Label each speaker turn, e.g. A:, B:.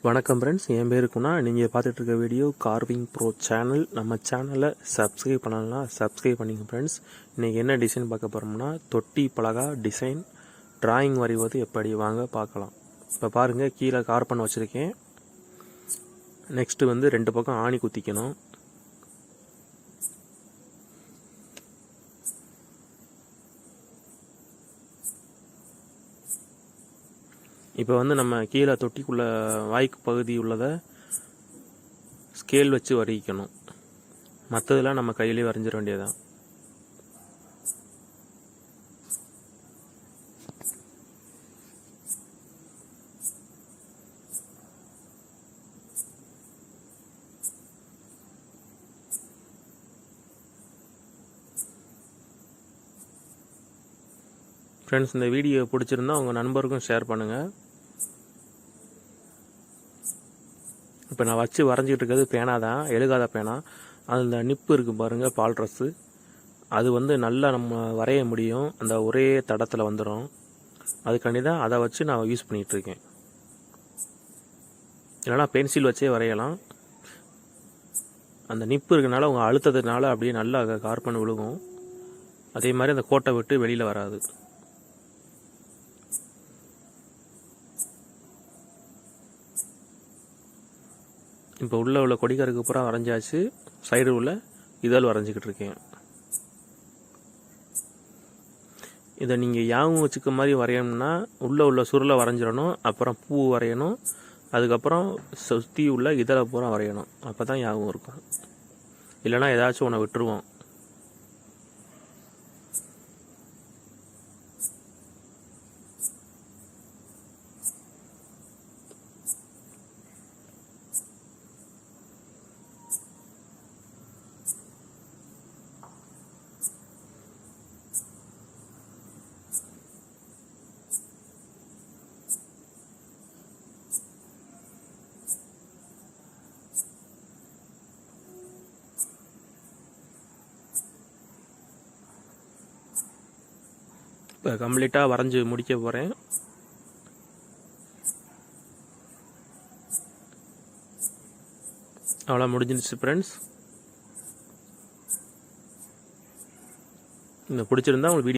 A: வணக்கம் ஃப்ரெண்ட்ஸ், என் பேர் குணா. நீங்கள் பார்த்துட்டு இருக்க வீடியோ கார்விங் ப்ரோ சேனல். நம்ம சேனலை சப்ஸ்கிரைப் பண்ணலன்னா சப்ஸ்கிரைப் பண்ணிங்க ஃப்ரெண்ட்ஸ். இன்றைக்கி என்ன டிசைன் பார்க்க போகிறோம்னா, தொட்டி பலகா டிசைன் டிராயிங் வரைவது எப்படி வாங்க பார்க்கலாம். இப்போ பாருங்கள், கீழே கார்பன் வச்சுருக்கேன். நெக்ஸ்ட்டு வந்து 2 பக்கம் ஆணி குத்திக்கணும். இப்போ வந்து நம்ம கீழே தொட்டிக்குள்ளே வாய்க்கு பகுதி உள்ளதை ஸ்கேல் வச்சு வரைக்கணும். மற்றதெல்லாம் நம்ம கையிலே வரைஞ்சிட வேண்டியதான். ஃப்ரெண்ட்ஸ், இந்த வீடியோ பிடிச்சிருந்தா உங்கள் நண்பருக்கும் ஷேர் பண்ணுங்கள். இப்போ நான் வச்சு வரைஞ்சிட்டு இருக்கிறது பேனா தான், எழுகாத பேனா. அந்த நிப்பு இருக்குது பாருங்கள், பால் ட்ரெஸ்ஸு. அது வந்து நல்லா நம்ம வரைய முடியும், அந்த ஒரே தடத்தில் வந்துடும். அதுக்காண்டி தான் அதை வச்சு நான் யூஸ் பண்ணிகிட்ருக்கேன். இல்லைனா பென்சில் வச்சே வரையலாம். அந்த நிப்பு இருக்கனால உங்கள் அழுத்ததுனால அப்படியே நல்லா கார்பன் விழுகும். அதே மாதிரி அந்த கோட்டை விட்டு வெளியில் வராது. இப்போ உள்ள கொடிக்காருக்கு பூரா வரைஞ்சாச்சு. சைடு உள்ள இதழ் வரைஞ்சிக்கிட்டு இருக்கேன். இதை நீங்கள் யாவும் வச்சுக்க மாதிரி வரையணும்னா உள்ள சுருளை வரைஞ்சிடணும். அப்புறம் பூ வரையணும். அதுக்கப்புறம் சுற்றி உள்ள இதழை பூரா வரையணும். அப்போ தான் யாவும் இருக்கும். இல்லைனா ஏதாச்சும் ஒன்று விட்டுருவோம். இப்போ கம்ப்ளீட்டாக வரைஞ்சி முடிக்க போகிறேன். அவ்வளோ முடிஞ்சிருச்சு ஃப்ரெண்ட்ஸ். இந்த பிடிச்சிருந்தா உங்களுக்கு வீடியோ